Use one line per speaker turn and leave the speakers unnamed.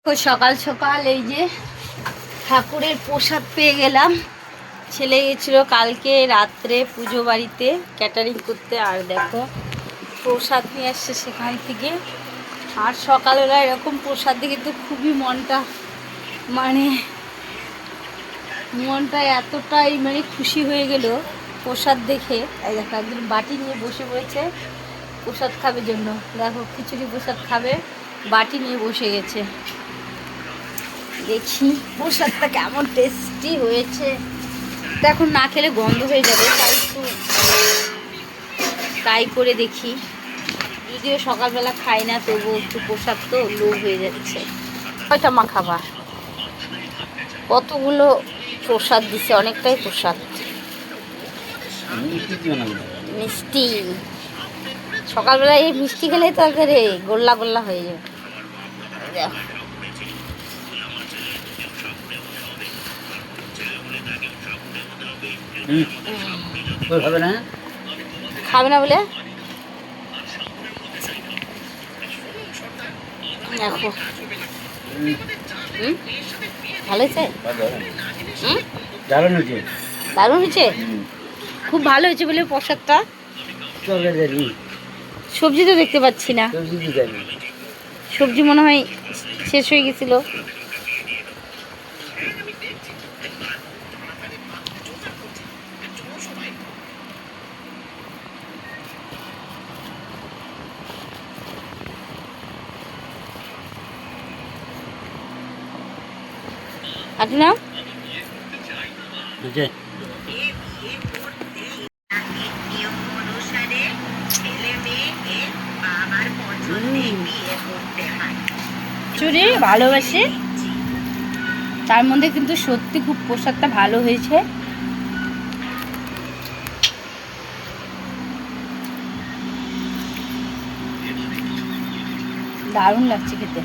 তো সকাল সকাল এই যে ঠাকুরের প্রসাদ পেয়ে গেলাম। ছেলে গেছিলো কালকে রাত্রে পুজো বাড়িতে ক্যাটারিং করতে, আর দেখো প্রসাদ নিয়ে আসছে সেখান থেকে। আর সকালবেলা এরকম প্রসাদ দেখে তো খুবই মনটা এতটাই খুশি হয়ে গেল প্রসাদ দেখে। এই দেখো একজন বাটি নিয়ে বসে পড়েছে প্রসাদ খাবে জন্য। দেখো খিচুড়ি প্রসাদ খাবে, বাটি নিয়ে বসে গেছে। দেখি প্রসাদটা কেমন টেস্টি হয়েছে। তো এখন না খেলে গন্ধ হয়ে যাবে, তাই একটু ট্রাই করে দেখি। যদিও সকালবেলা খাই না, তবুও একটু প্রসাদ তো লোভ হয়ে যাচ্ছে। কয়টা মা খাবার? কতগুলো প্রসাদ দিছে, অনেকটাই প্রসাদ। মিষ্টি সকালবেলা এই মিষ্টি খেলেই তো একেবারে গোল্লা গোল্লা হয়ে যাবে। খাবে না বলে দেখো। ভালো হয়েছে, দারুণ হয়েছে, খুব ভালো হয়েছে বলে প্রসাদটা। সবজি তো দেখতে পাচ্ছি না, সবজি মনে হয় শেষ হয়ে গেছিল। আপনি না চুরি ভালোবাসে, তার মধ্যে কিন্তু সত্যি খুব প্রসাদটা ভালো হয়েছে। দারুণ লাগছে খেতে।